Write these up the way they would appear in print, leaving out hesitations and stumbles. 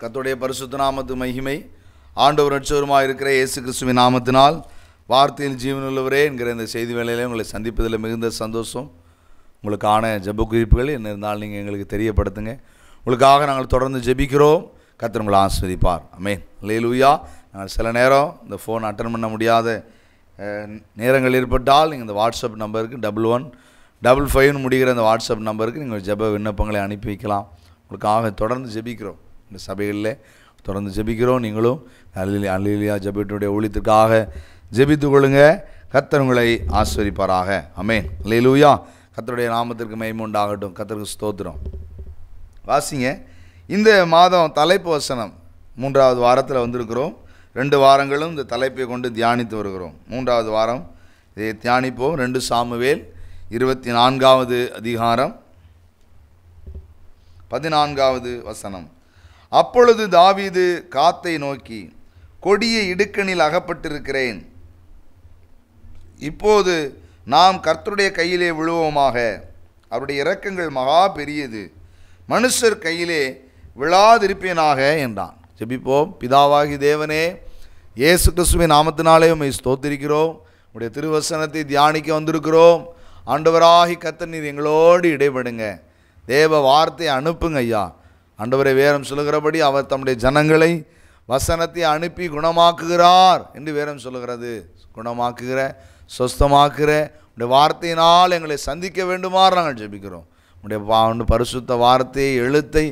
கர்த்தருடைய பரிசுத்த நாமத்து மகிமை. ஆண்டவர் ரட்சகருமாய் இருக்கிற இயேசு கிறிஸ்துவின் நாமத்தினால் வார்த்தையில் ஜீவனுள்ளவரே என்கிற இந்த செய்தி வேளையிலே உங்களை சந்திப்பதில் மிகுந்த சந்தோஷம். உங்களுக்கான ஜெப குறிப்புகள் என்ன இருந்தாலும் நீங்கள் எங்களுக்கு தெரியப்படுத்துங்க. உங்களுக்காக நாங்கள் தொடர்ந்து ஜெபிக்கிறோம். கர்த்தர் உங்களை ஆசீர்வதிப்பார். ஆமென். அல்லேலூயா. நாங்கள் சில நேரம் இந்த ஃபோன் அட்டன் பண்ண முடியாத நேரங்கள் ஏற்பட்டால் நீங்கள் இந்த வாட்ஸ்அப் நம்பருக்கு 1155 முடிகிற இந்த வாட்ஸ்அப் நம்பருக்கு நீங்கள் ஜெப விண்ணப்பங்களை அனுப்பி வைக்கலாம். உங்களுக்காக தொடர்ந்து ஜெபிக்கிறோம். இந்த சபைகளில் தொடர்ந்து ஜெபிக்கிறோம். நீங்களும் அல்லேலூயா ஜெபத்தினுடைய ஊழியத்திற்காக ஜெபித்து கொள்ளுங்க. கர்த்தர் உங்களை ஆசீர்வதிப்பாராக. ஆமென். அல்லேலூயா. கர்த்தருடைய நாமத்திற்கு மகிமை உண்டாகட்டும். கர்த்தருக்கு ஸ்தோத்திரம். வாசிங்க. இந்த மாதம் தலைப்பு வசனம் 3வது வாரத்தில் வந்திருக்கிறோம். 2 வாரங்களும் இந்த தலைப்பை கொண்டு தியானித்து வருகிறோம். 3வது வாரம் இதை தியானிப்போம். 2 சாமுவேல் 24வது அதிகாரம் 14வது வசனம். அப்பொழுது தாவீது காத்தை நோக்கி, கொடிய இடுக்கணில் அகப்பட்டிருக்கிறேன். இப்போது நாம் கர்த்தருடைய கையிலே விழுவோமாக. அவருடைய இரக்கங்கள் மகா பெரியது. மனுஷர் கையிலே விழாதிருப்பேனாக என்றான். ஜெபிப்போம். பிதாவாகி தேவனே, இயேசு கிறிஸ்துவின் நாமத்தினாலே உம்மை ஸ்தோத்திரிக்கிறோம். உடைய திருவசனத்தை தியானிக்க வந்திருக்கிறோம். ஆண்டவராகி கர்த்தர் நீர் எங்களோடு இடைபடுங்க. தேவ வார்த்தையை அனுப்புங்க ஐயா. ஆண்டவரை வேதம் சொல்லுகிறபடி அவர் தம்முடைய ஜனங்களை வசனத்தை அனுப்பி குணமாக்குகிறார் என்று வேதம் சொல்லுகிறது. குணமாக்குகிற, சொஸ்தமாக்குகிற உடைய வார்த்தையினால் எங்களை சந்திக்க வேண்டுமாறு நாங்கள் ஜெபிக்கிறோம். உடைய பரிசுத்த வார்த்தையை எழுத்தை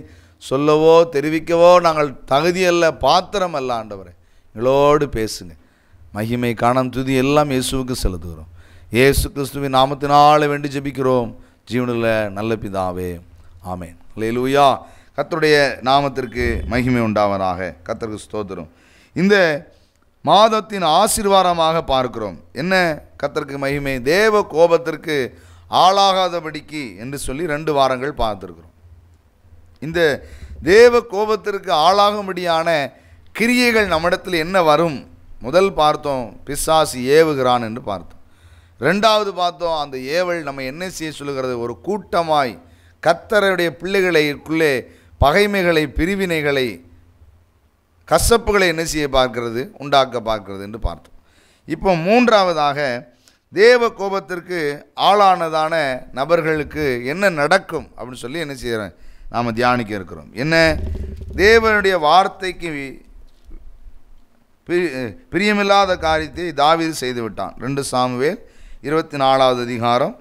சொல்லவோ தெரிவிக்கவோ நாங்கள் தகுதியல்ல, பாத்திரம் அல்ல. ஆண்டவரை எங்களோடு பேசுங்க. மகிமை கனம் துதி எல்லாம் இயேசுவுக்கு செலுத்துகிறோம். இயேசு கிறிஸ்துவின் நாமத்தினால வேண்டி ஜெபிக்கிறோம். ஜீவனுள்ள நல்ல பிதாவே. ஆமென். அல்லேலூயா. கர்த்தருடைய நாமத்திற்கு மகிமை உண்டாவதாக. கர்த்தருக்கு ஸ்தோத்திரம். இந்த மாதத்தின் ஆசீர்வாதமாக பார்க்கிறோம். என்ன கர்த்தருக்கு மகிமை? தேவ கோபத்திற்கு ஆளாகாதபடிக்கு என்று சொல்லி 2 வாரங்கள் பார்த்துருக்கிறோம். இந்த தேவ கோபத்திற்கு ஆளாகும்படியான கிரியைகள் நம்மிடத்தில் என்ன வரும்? முதல் பார்த்தோம், பிசாசு ஏவுகிறான் என்று பார்த்தோம். 2வது பார்த்தோம், அந்த ஏவல் நம்ம என்ன செய்ய சொல்லுகிறது? ஒரு கூட்டமாய் கர்த்தருடைய பிள்ளைகளுக்குள்ளே பகைமைகளை, பிரிவினைகளை, கசப்புகளை என்ன செய்ய பார்க்கிறது? உண்டாக்க பார்க்கிறது என்று பார்த்தோம். இப்போ 3வதாக தேவ கோபத்திற்கு ஆளானதான நபர்களுக்கு என்ன நடக்கும் அப்படின்னு சொல்லி என்ன செய்கிறோம்? நாம் தியானிக்க இருக்கிறோம். என்ன? தேவனுடைய வார்த்தைக்கு பிரியமில்லாத காரியத்தை தாவீது செய்து விட்டான். 2 சாமுவேல் 24வது அதிகாரம்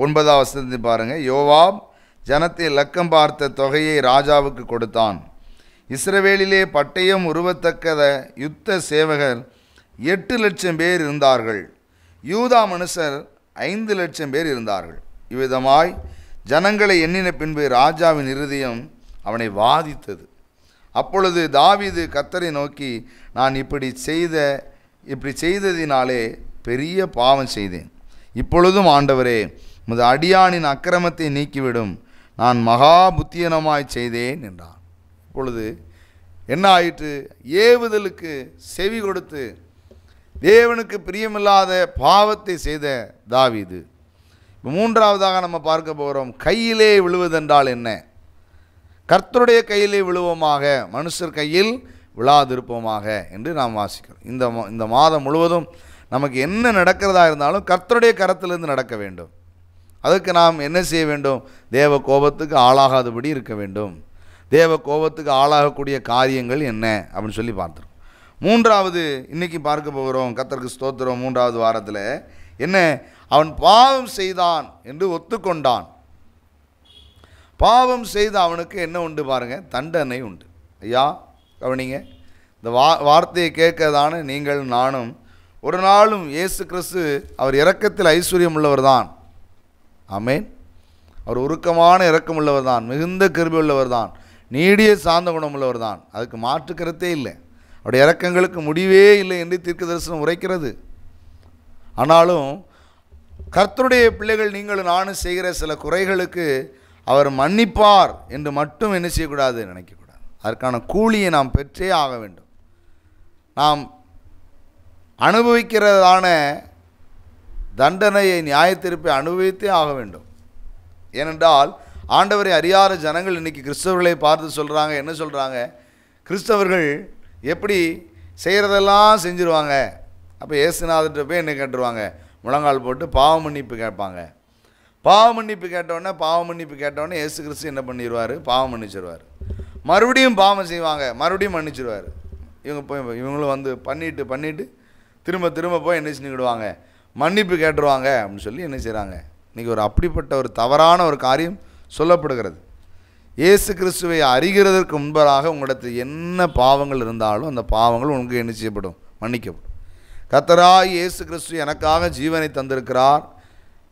9வது வசனத்தை பாருங்கள். யோவாப் ஜனத்தை லக்கம் பார்த்த தொகையை ராஜாவுக்கு கொடுத்தான். இஸ்ரவேலிலே பட்டயம் உருவத்தக்கத யுத்த சேவகர் 8 லட்சம் பேர் இருந்தார்கள். யூதா மனுஷர் 5 லட்சம் பேர் இருந்தார்கள். இவ்விதமாய் ஜனங்களை எண்ணின பின்பு ராஜாவின் இருதயம் அவனை வாதித்தது. அப்பொழுது தாவீது கர்த்தரை நோக்கி, நான் இப்படி செய்ததினாலே பெரிய பாவம் செய்தேன். இப்பொழுதும் ஆண்டவரே, உமது அடியானின் அக்கிரமத்தை நீக்கிவிடும். நான் மகா புத்தியனமாய் செய்தேன் என்றான். இப்பொழுது என்ன ஆயிற்று? ஏவுதலுக்கு செவி கொடுத்து தேவனுக்கு பிரியமில்லாத பாவத்தை செய்த தாவீது. இப்போ 3வதாக நம்ம பார்க்க போகிறோம், கையிலே விழுவதென்றால் என்ன? கர்த்தருடைய கையிலே விழுவோமாக, மனுஷர் கையில் விழாதிருப்போமாக என்று நாம் வாசிக்கிறோம். இந்த மாதம் முழுவதும் நமக்கு என்ன நடக்கிறதா இருந்தாலும் கர்த்தருடைய கரத்திலிருந்து நடக்க வேண்டும். அதுக்கு நாம் என்ன செய்ய வேண்டும்? தேவ கோபத்துக்கு ஆளாகாதபடி இருக்க வேண்டும். தேவ கோபத்துக்கு ஆளாகக்கூடிய காரியங்கள் என்ன அப்படின்னு சொல்லி பார்த்துருக்கோம். 3வது இன்னைக்கு பார்க்க போகிறோம். கர்த்தருக்கு ஸ்தோத்திரம். 3வது வாரத்தில் என்ன? அவன் பாவம் செய்தான் என்று ஒத்துக்கொண்டான். பாவம் செய்த அவனுக்கு என்ன உண்டு பாருங்கள்? தண்டனை உண்டு. ஐயா கவனிங்க, இந்த வார்த்தையை கேட்கதான நீங்கள் நானும் ஒரு நாளும் இயேசு கிறிஸ்து அவர் இரக்கத்தில் ஐஸ்வர்யம் உள்ளவர் தான். ஆமென். அவர் உருக்கமான இரக்கம் உள்ளவர் தான், மிகுந்த கிருபை உள்ளவர் தான், நீடிய சாந்த குணம் உள்ளவர் தான். அதுக்கு மாற்று கருத்தே இல்லை. அவருடைய இரக்கங்களுக்கு முடிவே இல்லை என்று தீர்க்கதரிசனம் உரைக்கிறது. ஆனாலும் கர்த்தருடைய பிள்ளைகள் நீங்களும் நானும் செய்கிற சில குறைகளுக்கு அவர் மன்னிப்பார் என்று மட்டும் என்ன செய்யக்கூடாது, நினைக்கக்கூடாது. அதற்கான கூலியை நாம் பெற்றே ஆக வேண்டும். நாம் அனுபவிக்கிறதான தண்டனையை, நியாயத்தீர்ப்பை அனுபவித்தே ஆக வேண்டும். ஏனென்றால் ஆண்டவரை அறியாத ஜனங்கள் இன்றைக்கி கிறிஸ்தவர்களை பார்த்து சொல்கிறாங்க, என்ன சொல்கிறாங்க, கிறிஸ்தவர்கள் எப்படி செய்கிறதெல்லாம் செஞ்சுருவாங்க. அப்போ இயேசுநாதர்கிட்ட போய் என்ன கேட்டுருவாங்க, முழங்கால் போட்டு பாவ மன்னிப்பு கேட்பாங்க. பாவ மன்னிப்பு கேட்டோடனே இயேசு கிறிஸ்து என்ன பண்ணிடுவார், பாவம் மன்னிச்சிடுவார். மறுபடியும் பாவம் செய்வாங்க, மறுபடியும் மன்னிச்சிடுவார். இவங்களும் வந்து பண்ணிட்டு திரும்ப போய் என்ன செஞ்சுக்கிடுவாங்க, மன்னிப்பு கேட்டுருவாங்க அப்படின்னு சொல்லி என்ன செய்கிறாங்க. இன்றைக்கி அப்படிப்பட்ட ஒரு தவறான ஒரு காரியம் சொல்லப்படுகிறது. இயேசு கிறிஸ்துவை அறிகிறதற்கு முன்பதாக உங்களிடத்தில் என்ன பாவங்கள் இருந்தாலும் அந்த பாவங்கள் உங்களுக்கு என்ன செய்யப்படும், மன்னிக்கப்படும். கர்த்தராகிய இயேசு கிறிஸ்து எனக்காக ஜீவனை தந்திருக்கிறார்,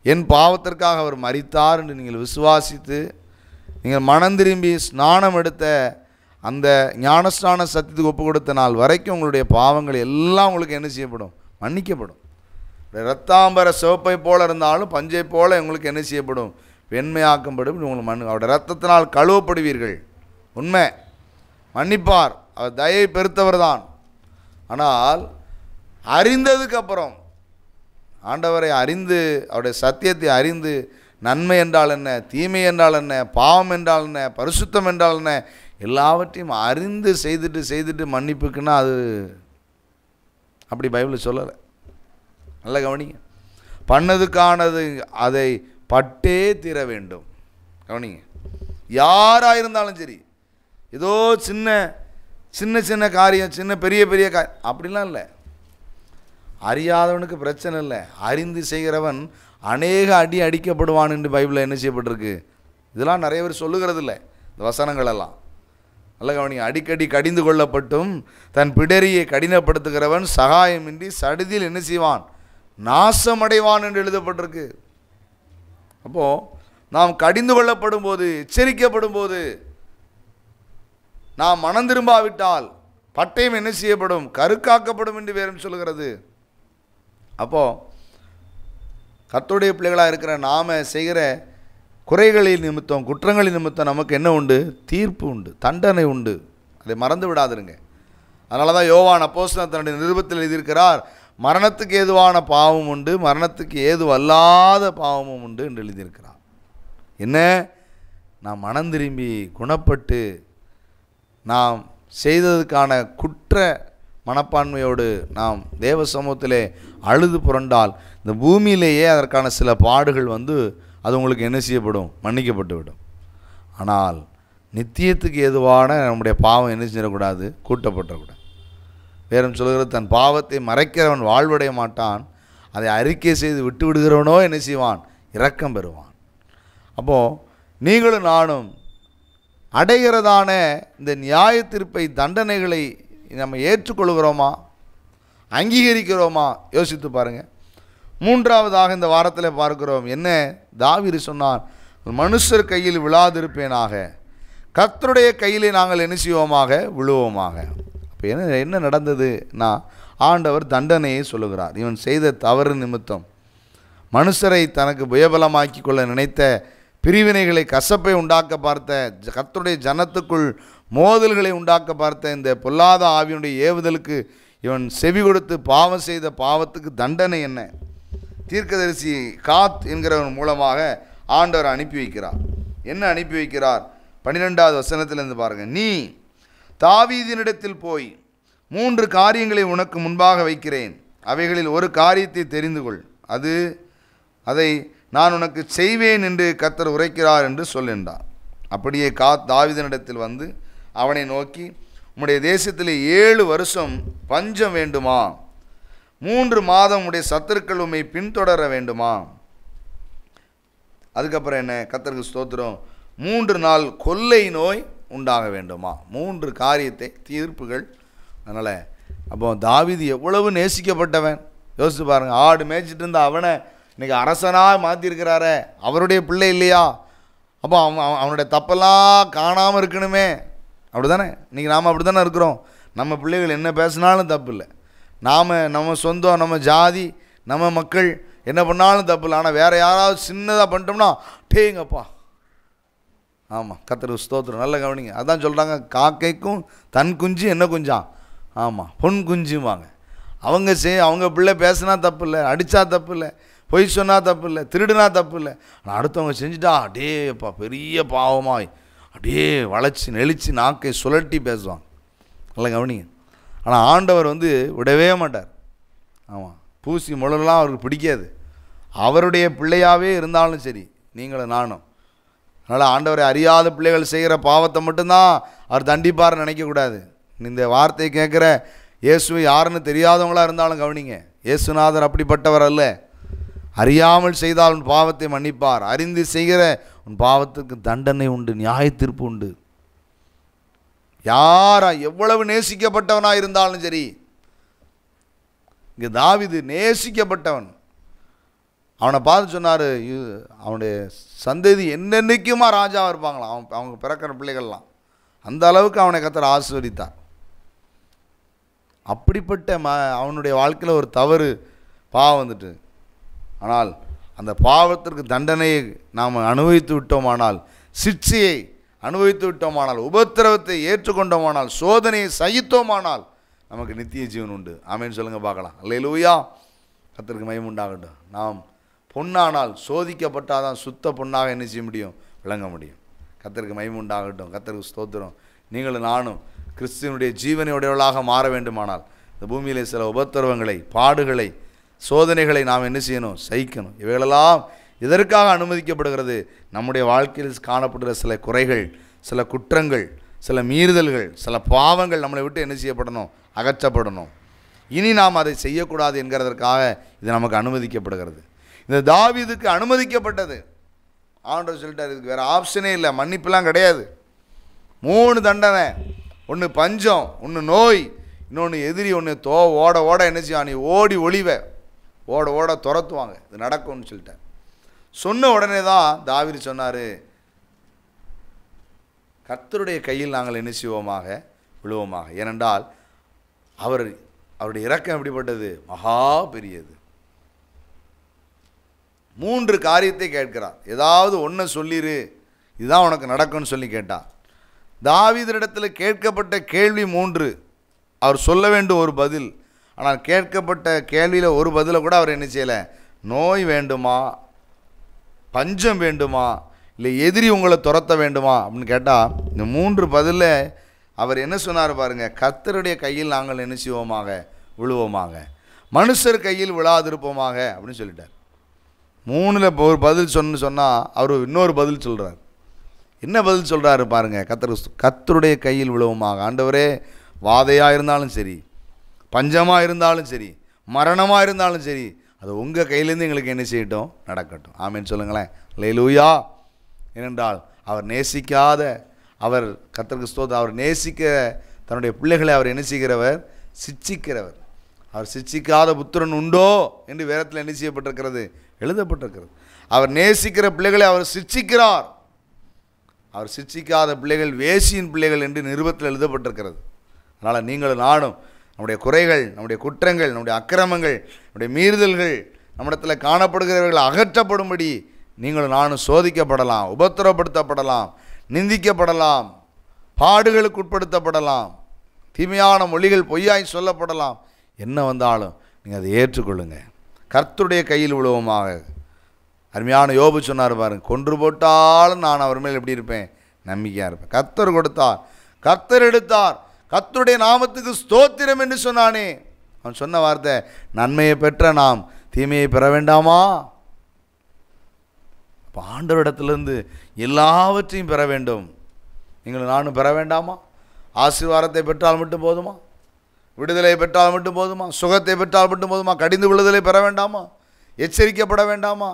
என் பாவத்திற்காக அவர் மரித்தார் என்று நீங்கள் விசுவாசித்து நீங்கள் மனம் திரும்பி ஸ்நானம் எடுத்த அந்த ஞானஸ்நான சத்தியத்துக்கு ஒப்பு கொடுத்த நாள் வரைக்கும் உங்களுடைய பாவங்கள் எல்லாம் உங்களுக்கு என்ன செய்யப்படும், மன்னிக்கப்படும். இரத்தாம்பர சிவப்பை போல இருந்தாலும் பஞ்சை போல உங்களுக்கு என்ன செய்யப்படும், வெண்மையாக்கப்படும். உங்களுக்கு அவருடைய இரத்தத்தினால் கழுவப்படுவீர்கள். உண்மை, மன்னிப்பார். அவர் தயை பெருத்தவர் தான். ஆனால் அறிந்ததுக்கப்புறம், ஆண்டவரை அறிந்து அவருடைய சத்தியத்தை அறிந்து நன்மை என்றால் என்ன, தீமை என்றால் என்ன, பாவம் என்றால் என்ன, பரிசுத்தம் என்றால் என்ன, எல்லாவற்றையும் அறிந்து செய்துட்டு மன்னிப்புக்குன்னா அது அப்படி பைபிள் சொல்லலை. நல்ல கவனிங்க. பண்ணதுக்கானது அதை பட்டே தீர வேண்டும். கவனிங்க, யாராக இருந்தாலும் சரி, ஏதோ சின்ன காரியம், பெரிய காரியம் அப்படிலாம் இல்லை. அறியாதவனுக்கு பிரச்சனை இல்லை, அறிந்து செய்கிறவன் அநேக அடி அடிக்கப்படுவான் என்று பைபிளில் என்ன செய்யப்பட்டிருக்கு. இதெல்லாம் நிறைய பேர் சொல்லுகிறது இல்லை, இந்த வசனங்கள் எல்லாம். நல்ல கவனிங்க. அடிக்கடி கடிந்து கொள்ளப்பட்டும் தன் பிடரியை கடினப்படுத்துகிறவன் சகாயமின்றி சடுதியில் என்ன செய்வான், நாசமடைவான் என்று எழுதப்பட்டிருக்கு. அப்போது நாம் கடிந்து கொள்ளப்படும் போது, எச்சரிக்கப்படும் போது, நாம் மனம் திரும்பாவிட்டால் பட்டயம் என்ன செய்யப்படும், கருக்காக்கப்படும் என்று வேறும் சொல்லுகிறது. அப்போது கர்த்தருடைய பிள்ளைகளாக இருக்கிற நாம் செய்கிற குறைகளின் நிமித்தம், குற்றங்களின் நிமித்தம் நமக்கு என்ன உண்டு, தீர்ப்பு உண்டு, தண்டனை உண்டு. அதை மறந்து விடாதிருங்க. அதனால தான் யோவான் அப்போஸ்தலன் தன்னுடைய நிருபத்தில் எழுதியிருக்கிறார், மரணத்துக்கு ஏதுவான பாவம் உண்டு, மரணத்துக்கு ஏதுவல்லாத பாவமும் உண்டு என்று எழுதியிருக்கிறார். என்ன, நாம் மனம் திரும்பி குணப்பட்டு நாம் செய்ததுக்கான குற்ற மனப்பான்மையோடு நாம் தேவ சமூகத்திலே அழுது புரண்டால் இந்த பூமியிலேயே அதற்கான சில பாடுகள் வந்து அது உங்களுக்கு என்ன செய்யப்படும், மன்னிக்கப்பட்டு விடும். ஆனால் நித்தியத்துக்கு ஏதுவான நம்முடைய பாவம் என்ன செய்யக்கூடாது, கூட்டப்படக்கூடாது. வேறும் சொல்கிறது, தன் பாவத்தை மறைக்கிறவன் வாழ்வடைய மாட்டான், அதை அறிக்கை செய்து விட்டு விடுகிறவனோ என்ன செய்வான், இரக்கம் பெறுவான். அப்போது நீங்களும் நானும் அடைகிறதான இந்த நியாய தீர்ப்பை, தண்டனைகளை நம்ம ஏற்றுக்கொள்கிறோமா, அங்கீகரிக்கிறோமா, யோசித்து பாருங்கள். மூன்றாவதாக இந்த வாரத்தில் பார்க்கிறோம், என்ன தாவீது சொன்னான், மனுஷர் கையில் விழாதிருப்பேனாக, கர்த்தருடைய கையிலே நாங்கள் என்ன செய்வோமாக, விழுவோமாக. அப்போ என்ன நடந்ததுன்னா, ஆண்டவர் தண்டனையை சொல்லுகிறார். இவன் செய்த தவறு நிமித்தம் மனுஷரை தனக்கு புயபலமாக்கி கொள்ள நினைத்த பிரிவினைகளை, கசப்பை உண்டாக்க பார்த்த, கர்த்தருடைய ஜனத்துக்குள் மோதல்களை உண்டாக்க பார்த்த இந்த பொல்லாத ஆவியினுடைய ஏவுதலுக்கு இவன் செவி கொடுத்து பாவம் செய்த பாவத்துக்கு தண்டனை என்ன, தீர்க்கதரிசி காத் என்கிறவன் மூலமாக ஆண்டவர் அனுப்பி வைக்கிறார். என்ன அனுப்பி வைக்கிறார், 12வது வசனத்திலிருந்து பாருங்கள். நீ தாவீதினிடத்தில் போய் 3 காரியங்களை உனக்கு முன்பாக வைக்கிறேன், அவைகளில் ஒரு காரியத்தை தெரிந்து கொள், அதை நான் உனக்கு செய்வேன் என்று கர்த்தர் உரைக்கிறார் என்று சொல்கின்றார். அப்படியே காத் தாவீதினிடத்தில் வந்து அவனை நோக்கி, உம்முடைய தேசத்தில் 7 வருஷம் பஞ்சம் வேண்டுமா, 3 மாதம் உடைய சத்துருக்கள் உம்மை பின்தொடர வேண்டுமா, அதுக்கப்புறம் என்ன, கர்த்தருக்கு ஸ்தோத்திரம், 3 நாள் கொள்ளை நோய் உண்டாக வேண்டுமா. 3 காரியத்தை, தீர்ப்புகள். அதனால் அப்போ தாவீது எவ்வளவு நேசிக்கப்பட்டவன், யோசிச்சு பாருங்கள். ஆடு மேய்ச்சிட்டு இருந்த அவனை இன்றைக்கி அரசனாக மாற்றிருக்கிறாரே, அவருடைய பிள்ளை இல்லையா? அப்போ அவனுடைய தப்பெல்லாம் காணாமல் இருக்கணுமே. அப்படி தானே இன்றைக்கி நாம் அப்படி தானே இருக்கிறோம். நம்ம பிள்ளைகள் என்ன பேசினாலும் தப்பு இல்லை. நம்ம சொந்தம், நம்ம ஜாதி, நம்ம மக்கள் என்ன பண்ணாலும் தப்பு இல்லை. ஆனால் வேறு யாராவது சின்னதாக பண்ணிட்டோம்னா டேங்கப்பா. ஆமாம், கர்த்தருக்கு ஸ்தோத்திரம். நல்ல கவனிங்க. அதான் சொல்கிறாங்க, காக்கைக்கும் தன் குஞ்சு என்ன குஞ்சான்? ஆமாம், பொன் குஞ்சுவாங்க. அவங்க பிள்ளை பேசினா தப்பு இல்லை, அடித்தா தப்பு இல்லை, பொய் சொன்னால் தப்பு இல்லை, திருடுனா தப்பு இல்லை. ஆனால் அடுத்தவங்க செஞ்சுட்டா அடேப்பா பெரிய பாவமாய் அப்படியே வளைச்சி நெளிச்சு நாக்கை சுழட்டி பேசுவாங்க. நல்லா கவனிங்க. ஆனால் ஆண்டவர் விடவே மாட்டார். ஆமாம், பூசி முழலாம் அவருக்கு பிடிக்காது. அவருடைய பிள்ளையாகவே இருந்தாலும் சரி, நீங்களும் நானும். அதனால் ஆண்டவரை அறியாத பிள்ளைகள் செய்கிற பாவத்தை மட்டும்தான் அவர் தண்டிப்பார்னு நினைக்கக்கூடாது. இந்த வார்த்தையை கேட்குற இயேசுவை யாருன்னு தெரியாதவங்களாக இருந்தாலும் கவனிங்க, இயேசுநாதர் அப்படிப்பட்டவர் அல்ல. அறியாமல் செய்தால் உன் பாவத்தை மன்னிப்பார், அறிந்து செய்கிற உன் பாவத்துக்கு தண்டனை உண்டு, நியாய தீர்ப்பு உண்டு. யாரா எவ்வளவு நேசிக்கப்பட்டவனாக இருந்தாலும் சரி, இங்கே தாவீது நேசிக்கப்பட்டவன். அவனை பார்த்து சொன்னார், அவனுடைய சந்ததி என்னென்னைக்குமா ராஜாவாக இருப்பாங்களாம். அவங்க பிறக்கிற பிள்ளைகள்லாம் அந்த அளவுக்கு அவனை கர்த்தர் ஆசீர்வதித்தார். அப்படிப்பட்ட அவனுடைய வாழ்க்கையில் ஒரு தவறு பாவம் வந்துட்டு, ஆனால் அந்த பாவத்திற்கு தண்டனையை நாம் அனுபவித்து விட்டோமானால், சிட்சையை அனுபவித்து விட்டோமானால், உபத்திரவத்தை ஏற்றுக்கொண்டோமானால், சோதனையை சகித்தோமானால் நமக்கு நித்திய ஜீவன் உண்டு. ஆமேன்னு சொல்லுங்கள் பார்க்கலாம். அல்லேலூயா, கர்த்தருக்கு மகிமை உண்டாகட்டும். நாம் பொன்னானால் சோதிக்கப்பட்டால் தான் சுத்த பொன்னாக என்ன செய்ய முடியும்? விளங்க முடியும். கர்த்தருக்கு மகிமை உண்டாகட்டும். கர்த்தருக்கு ஸ்தோத்திரம். நீங்களும் நானும் கிறிஸ்துவனுடைய ஜீவனையுடையவர்களாக மாற வேண்டுமானால் இந்த பூமியிலே சில உபத்திரவங்களை, பாடுகளை, சோதனைகளை நாம் என்ன செய்யணும்? சகிக்கணும். இவைகளெல்லாம் இதற்காக அனுமதிக்கப்படுகிறது. நம்முடைய வாழ்க்கையில் காணப்படுகிற சில குறைகள், சில குற்றங்கள், சில மீறுதல்கள், சில பாவங்கள் நம்மளை விட்டு என்ன செய்யப்படணும்? அகற்றப்படணும். இனி நாம் அதை செய்யக்கூடாது என்கிறதற்காக இது நமக்கு அனுமதிக்கப்படுகிறது. இந்த தாவீதுக்கு அனுமதிக்கப்பட்டது. ஆண்டவர் சொல்லிட்டார், இதுக்கு வேறு ஆப்ஷனே இல்லை, மன்னிப்புலாம் கிடையாது. 3 தண்டனை. ஒன்று பஞ்சம், ஒன்று நோய், இன்னொன்று எதிரி, ஒன்று ஓட ஓட என்ன செய்வான்? நீ ஓடி ஒளிவ, ஓட ஓட துரத்துவாங்க. இது நடக்கும்னு சொல்லிட்டார். சொன்ன உடனே தான் தாவீது சொன்னார், கர்த்தருடைய கையில் நாங்கள் என்ன செய்வோமாக? விழுவோமாக. ஏனென்றால் அவருடைய இரக்கம் எப்படிப்பட்டது? மகா பெரியது. 3 காரியத்தை கேட்கிறார். ஏதாவது ஒன்றை சொல்லிடு, இதுதான் உனக்கு நடக்கும்னு சொல்லி கேட்டார். தாவீதிடத்தில் கேட்கப்பட்ட கேள்வி 3. அவர் சொல்ல வேண்டும் ஒரு பதில். ஆனால் கேட்கப்பட்ட கேள்வியில் ஒரு பதிலை கூட அவர் என்ன செய்யலை. நோய் வேண்டுமா, பஞ்சம் வேண்டுமா, இல்லை எதிரி உங்களை துரத்த வேண்டுமா அப்படின்னு கேட்டால் இந்த 3 பதிலில் அவர் என்ன சொன்னார் பாருங்கள். கர்த்தருடைய கையில் நாங்கள் என்ன செய்வோமாக? விழுவோமாக. மனுஷர் கையில் விழாதிருப்போமாக அப்படின்னு சொல்லிட்டார். 3ல் ஒரு பதில் சொன்னால் அவர் இன்னொரு பதில் சொல்கிறார். என்ன பதில் சொல்கிறாரு பாருங்கள். கர்த்தருடைய கையில் விழுவோமாக. ஆண்டவரே, வாதையாக இருந்தாலும் சரி, பஞ்சமாக இருந்தாலும் சரி, மரணமாக இருந்தாலும் சரி, அது உங்கள் கையிலேருந்து எங்களுக்கு என்ன செய்யட்டும்? நடக்கட்டும். ஆமேன்னு சொல்லுங்களேன். அல்லேலூயா. ஏனென்றால் அவர் நேசிக்காத, அவர் கர்த்தருக்கு ஸ்தோத்திரம், அவர் நேசிக்க தன்னுடைய பிள்ளைகளை அவர் என்ன செய்கிறவர்? சிட்சிக்கிறவர். அவர் சிட்சிக்காத புத்திரன் உண்டோ என்று வேதத்தில் என்ன செய்யப்பட்டிருக்கிறது? எழுதப்பட்டிருக்கிறது. அவர் நேசிக்கிற பிள்ளைகளை அவர் சிட்சிக்கிறார். அவர் சிட்சிக்காத பிள்ளைகள் வேசியின் பிள்ளைகள் என்று நிருபத்தில் எழுதப்பட்டிருக்கிறது. அதனால் நீங்களும் நானும் நம்முடைய குறைகள், நம்முடைய குற்றங்கள், நம்முடைய அக்கிரமங்கள், நம்முடைய மீறுதல்கள், நம்மிடத்தில் காணப்படுகிறவர்கள் அகற்றப்படும்படி நீங்களும் நானும் சோதிக்கப்படலாம், உபத்திரப்படுத்தப்படலாம், நிந்திக்கப்படலாம், பாடுகளுக்கு உட்படுத்தப்படலாம், தீமையான மொழிகள் பொய்யாய் சொல்லப்படலாம். என்ன வந்தாலும் நீங்கள் அதை ஏற்றுக்கொள்ளுங்க. கர்த்தருடைய கையில் விழுவோமாக. அருமையான யோபு சொன்னார் பாருங்க, கொன்று போட்டாலும் நான் அவர் மேல் எப்படி இருப்பேன்? நம்பிக்கையாக இருப்பேன். கர்த்தர் கொடுத்தார், கர்த்தர் எடுத்தார், கர்த்தருடைய நாமத்துக்கு ஸ்தோத்திரம் என்று சொன்னானே. அவன் சொன்ன வார்த்தை, நன்மையை பெற்ற நாம் தீமையை பெற வேண்டாமா? இப்போ ஆண்டவரிடத்திலிருந்து எல்லாவற்றையும் பெற வேண்டும். நீங்கள் நானும் பெற வேண்டாமா? ஆசீர்வாதத்தை பெற்றால் மட்டும் போதுமா? விடுதலை பெற்றால் மட்டும் போதுமா? சுகத்தை பெற்றால் மட்டும் போதுமா? கடிந்து விடுதலை பெற வேண்டாமா? எச்சரிக்கப்பட வேண்டாமா?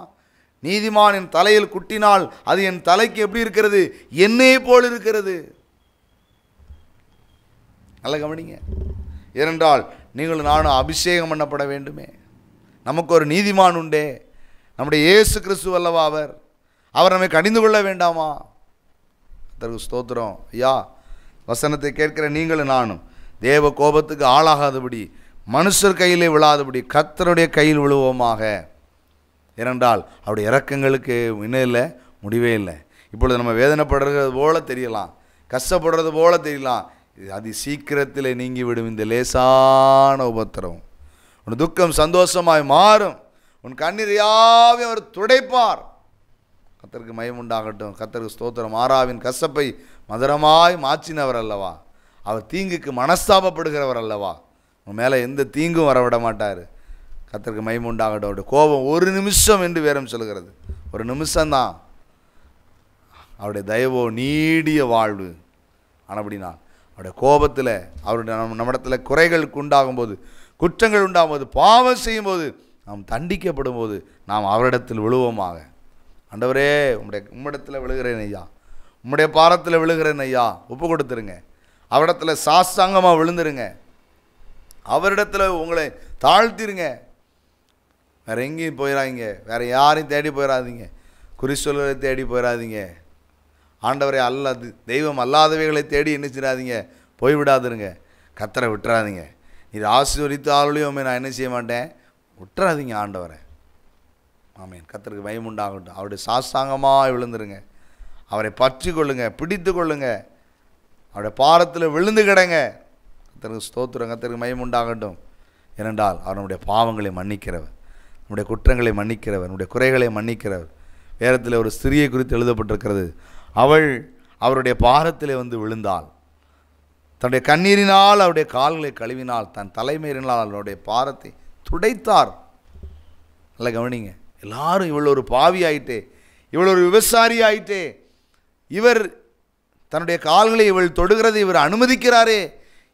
நீதிமானின் தலையில் குட்டினால் அது என் தலைக்கு எப்படி இருக்கிறது? என்னையே போல் இருக்கிறது. நல்ல கவனிங்க. ஏனென்றால் நீங்கள் நானும் அபிஷேகம் பண்ணப்பட வேண்டுமே. நமக்கு ஒரு நீதிமான் உண்டே, நம்முடைய இயேசு கிறிஸ்து அல்லவா அவர் நம்மை கடிந்து கொள்ள வேண்டாமா? கர்த்தருக்கு ஸ்தோத்திரம். ஐயா, வசனத்தை கேட்கிற நீங்களும் நானும் தேவ கோபத்துக்கு ஆளாகாதபடி, மனுஷர் கையிலே விழாதபடி கர்த்தருடைய கையில் விழுவோமாக. ஏனென்றால் அவருடைய இரக்கங்களுக்கு இன்னும் இல்லை, முடிவே இல்லை. இப்பொழுது நம்ம வேதனைப்படுறது போல தெரியலாம், கஷ்டப்படுறது போல தெரியலாம், இது அதி சீக்கிரத்தில் நீங்கிவிடும் இந்த லேசான உபத்திரம். உன் துக்கம் சந்தோஷமாய் மாறும், உன் கண்ணீர் யாவையும் அவர் துடைப்பார். கர்த்தருக்கு மகிமை உண்டாகட்டும். கர்த்தருக்கு ஸ்தோத்திரம். மாறாவின் கசப்பை மதுரமாய் மாற்றினவர் அல்லவா, அவர் தீங்குக்கு மனஸ்தாபப்படுகிறவர் அல்லவா, உன் மேலே எந்த தீங்கும் வரவிட மாட்டார். கர்த்தருக்கு மகிமை உண்டாகட்டும். அவருடைய கோபம் ஒரு நிமிஷம் என்று வேதம் சொல்கிறது, ஒரு நிமிஷம்தான். அவருடைய தயவோ நீடிய வாழ்வு. ஆனபடினா அவருடைய கோபத்தில், அவருடைய நம்மிடத்தில் குறைகளுக்கு உண்டாகும்போது, குற்றங்கள் உண்டாகும்போது, பாவம் செய்யும்போது, நாம் தண்டிக்கப்படும் போது நாம் அவரிடத்தில் விழுவோமாக. ஆண்டவரே, உம்மிடத்தில் விழுகிறேன் ஐயா, உம்முடைய பாரத்தில் விழுகிறேன் ஐயா, ஒப்பு கொடுத்துருங்க. அவரிடத்தில் சாஸ்தாங்கமாக விழுந்துருங்க, அவரிடத்தில் உங்களை தாழ்த்திருங்க. வேறு எங்கேயும் போயிடாதீங்க, வேறு யாரையும் தேடி போயிடாதீங்க, குறி சொல்வதை தேடி போயிடாதீங்க. ஆண்டவரை அல்லாது தெய்வம் அல்லாதவைகளை தேடி என்ன செய்யாதீங்க, போய்விடாதுருங்க. கர்த்தரை விட்டுறாதீங்க. இது ஆசீர்வதித்து ஆளுடையோமே நான் என்ன செய்ய மாட்டேன், விட்டுறாதீங்க ஆண்டவரை. ஆமீன். கர்த்தருக்கு மகிமை உண்டாகட்டும். அவருடைய சாஸ்தாங்கமாக விழுந்துருங்க, அவரை பற்றி கொள்ளுங்க, பிடித்து கொள்ளுங்க, அவருடைய பாரத்தில் விழுந்து கிடங்க. கர்த்தருக்கு ஸ்தோத்திரம். கர்த்தருக்கு மகிமை உண்டாகட்டும். ஏனென்றால் அவர் நம்முடைய பாவங்களை மன்னிக்கிறவர், நம்முடைய குற்றங்களை மன்னிக்கிறவர், நம்முடைய குறைகளை மன்னிக்கிறவர். வேதத்தில் ஒரு ஸ்திரியை குறித்து எழுதப்பட்டிருக்கிறது, அவள் அவருடைய பாரத்தில் வந்து விழுந்தாள், தன்னுடைய கண்ணீரினால் அவருடைய கால்களை கழுவினால், தன் தலைமையினால் அவருடைய பாரத்தை துடைத்தார். நல்லா கவனிங்க. எல்லாரும் இவ்வளோ ஒரு பாவி ஆயிட்டே, இவ்வளோ ஒரு விபசாரி ஆயிட்டே, இவர் தன்னுடைய கால்களை இவள் தொடுகிறது இவர் அனுமதிக்கிறாரே,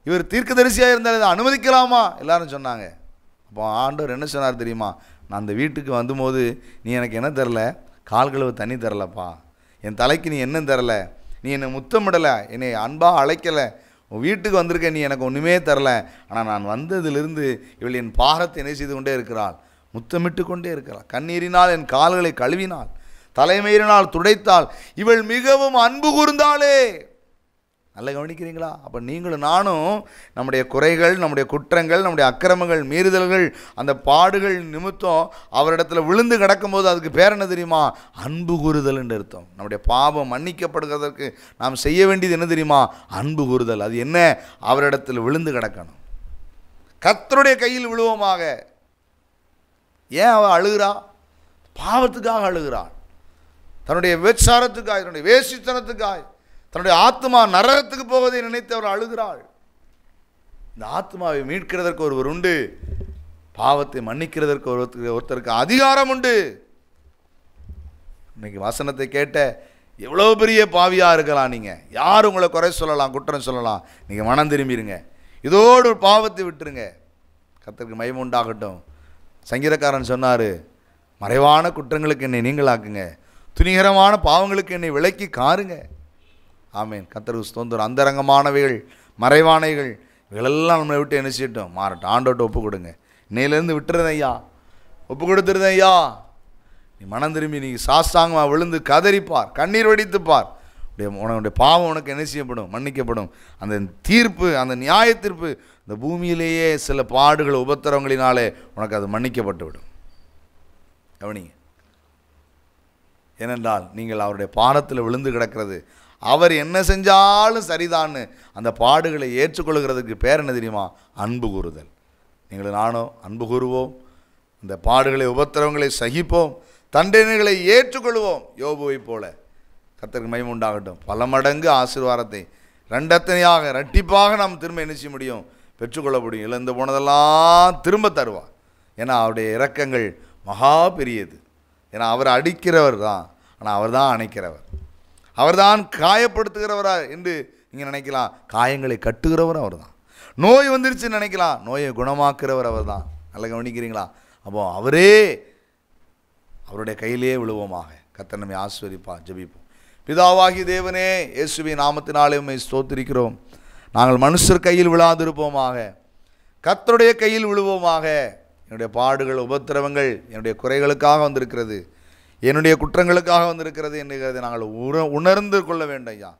இவர் தீர்க்கதரிசியாக இருந்தால் இதை அனுமதிக்கலாமா? எல்லாரும் சொன்னாங்க. அப்போ ஆண்டவர் என்ன சொன்னார் தெரியுமா? நான் அந்த வீட்டுக்கு வந்தபோது நீ எனக்கு என்ன தரல, கால்களவு தண்ணி தரலப்பா, என் தலைக்கு நீ என்ன தரல, நீ என்னை முத்தமிடலை, என்னை அன்பாக அழைக்கலை, உன் வீட்டுக்கு வந்திருக்க, நீ எனக்கு ஒன்றுமே தரல. ஆனால் நான் வந்ததிலிருந்து இவள் என் பாரத்தை என்ன செய்து கொண்டே இருக்கிறாள், முத்தமிட்டு கொண்டே இருக்கிறாள், கண்ணீரினால் என் கால்களை கழுவினாள், தலைமயிரினால் துடைத்தாள், இவள் மிகவும் அன்பு கூர்ந்தாளே. நல்லா கவனிக்கிறீங்களா? அப்போ நீங்களும் நானும் நம்முடைய குறைகள், நம்முடைய குற்றங்கள், நம்முடைய அக்கிரமங்கள், மீறுதல்கள், அந்த பாடுகள் நிமித்தம் அவரிடத்துல விழுந்து கிடக்கும்போது அதுக்கு பேர் என்ன தெரியுமா? அன்பு கூறுதல் என்று அர்த்தம். நம்முடைய பாவம் மன்னிக்கப்படுவதற்கு நாம் செய்ய வேண்டியது என்ன தெரியுமா? அன்பு கூறுதல். அது என்ன? அவரிடத்தில் விழுந்து கிடக்கணும். கர்த்தருடைய கையில் விழுவோமாக. ஏன் அவள் அழுகிறா? பாவத்துக்காக அழுகிறாள், தன்னுடைய விபச்சாரத்துக்காய், தன்னுடைய வேசித்தனத்துக்காய், தன்னுடைய ஆத்மா நரகத்துக்கு போவதை நினைத்து அவர் அழுகிறாள். இந்த ஆத்மாவை மீட்கிறதற்கு ஒருவர் உண்டு, பாவத்தை மன்னிக்கிறதற்கு ஒருத்தருக்கு அதிகாரம் உண்டு. இன்னைக்கு வசனத்தை கேட்ட எவ்வளோ பெரிய பாவியாக இருக்கலாம், நீங்கள் யார் உங்களை குறை சொல்லலாம், குற்றம் சொல்லலாம், நீங்கள் மனம் திரும்பிடுங்க, இதோடு ஒரு பாவத்தை விட்டுருங்க. கர்த்தருக்கு மகிமை உண்டாகட்டும். சங்கீதக்காரன் சொன்னார், மறைவான குற்றங்களுக்கு என்னை நீங்களாக்குங்க, துணிகரமான பாவங்களுக்கு என்னை விலக்கி காருங்க. ஆமேன். கர்த்தருக்கு ஸ்தோத்திரம். அந்தரங்கமானவைகள், மறைவானைகள், இவைகளெல்லாம் நம்மளை விட்டு என்ன செய்யட்டும், மாறட்டும். ஆண்டோட்ட ஒப்பு கொடுங்க. இன்னையிலேருந்து விட்டுறதேன் ஐயா, ஒப்பு கொடுத்துருதேன் ஐயா. நீ மனம் திரும்பி நீ சாஸ்தாங்கமாக விழுந்து கதறிப்பார், கண்ணீர் வடித்துப்பார். உன்னுடைய பாவம் உனக்கு என்ன செய்யப்படும், மன்னிக்கப்படும். அந்த தீர்ப்பு, அந்த நியாய தீர்ப்பு இந்த பூமியிலேயே சில பாடுகள், உபத்திரவங்களினாலே உனக்கு அது மன்னிக்கப்பட்டு விடும். கவனிங்க. ஏனென்றால் நீங்கள் அவருடைய பாரத்தில் விழுந்து கிடக்கிறது, அவர் என்ன செஞ்சாலும் சரிதான்னு அந்த பாடுகளை ஏற்றுக்கொள்கிறதுக்கு பேர் என்ன தெரியுமா? அன்பு கூறுதல். நீங்கள் நானும் அன்பு கூறுவோம், இந்த பாடுகளை, உபத்திரவங்களை சகிப்போம், தண்டனைகளை ஏற்றுக்கொள்வோம். யோபுவை போல. கர்த்தருக்கு மகிமை உண்டாகட்டும். பல மடங்கு ஆசீர்வாதத்தை ரெண்டத்தனையாக, இரட்டிப்பாக நாம் திரும்ப என்ன செய்ய முடியும், பெற்றுக்கொள்ள முடியும். இழந்து போனதெல்லாம் திரும்ப தருவார். ஏன்னா அவருடைய இரக்கங்கள் மகா பெரியது. ஏன்னா அவர் அடிக்கிறவர் தான், ஆனால் அவர் தான் அணைக்கிறவர். அவர் தான் காயப்படுத்துகிறவரா என்று நீங்கள் நினைக்கலாம், காயங்களை கட்டுகிறவர் அவர் தான். நோய் வந்துருச்சுன்னு நினைக்கலாம், நோயை குணமாக்குறவர் அவர் தான். நல்லா கவனிக்கிறீங்களா? அப்போ அவரே, அவருடைய கையிலே விழுவோமாக. கர்த்தர் நம்மை ஆசீர்வதிப்பார். ஜெபிப்போம். பிதாவாகி தேவனே, இயேசுவின் நாமத்தினாலே உம்மை ஸ்தோத்திரிக்கிறோம். நாங்கள் மனுஷர் கையில் விழாதிருப்போமாக, கர்த்தருடைய கையில் விழுவோமாக. என்னுடைய பாடுகள் உபத்திரவங்கள் என்னுடைய குறைகளுக்காக வந்திருக்கிறது, என்னுடைய குற்றங்களுக்காக வந்திருக்கிறது என்கிறதை நாங்கள் உணர்ந்து கொள்ள வேண்டும் ஐயா,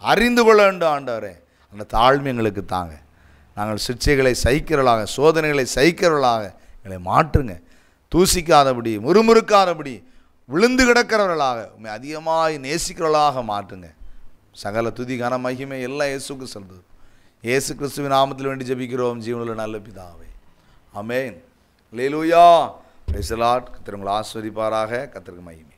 அறிந்து கொள்ள வேண்டும் ஆண்டவரே. அந்த தாழ்மை எங்களுக்கு தாங்க. நாங்கள் சிக்ஷைகளை சகிக்கிறவர்களாக, சோதனைகளை சகிக்கிறவர்களாக எங்களை மாற்றுங்க. தூசிக்காதபடி, முறுமுறுக்காதபடி, விழுந்து கிடக்கிறவர்களாக, உண்மை அதிகமாக நேசிக்கிறவர்களாக மாற்றுங்க. சகல துதி கன மகிமை எல்லாம் இயேசுக்கு செல்வது. இயேசு கிறிஸ்துவின் நாமத்தில் வேண்டி ஜெபிக்கிறோம் ஜீவனுள்ள நல்ல பிதாவே, ஆமென். அல்லேலூயா. Praise the Lord. கர்த்தர் உங்களை ஆசீர்வதிப்பாராக. கர்த்தருக்கு மகிமை.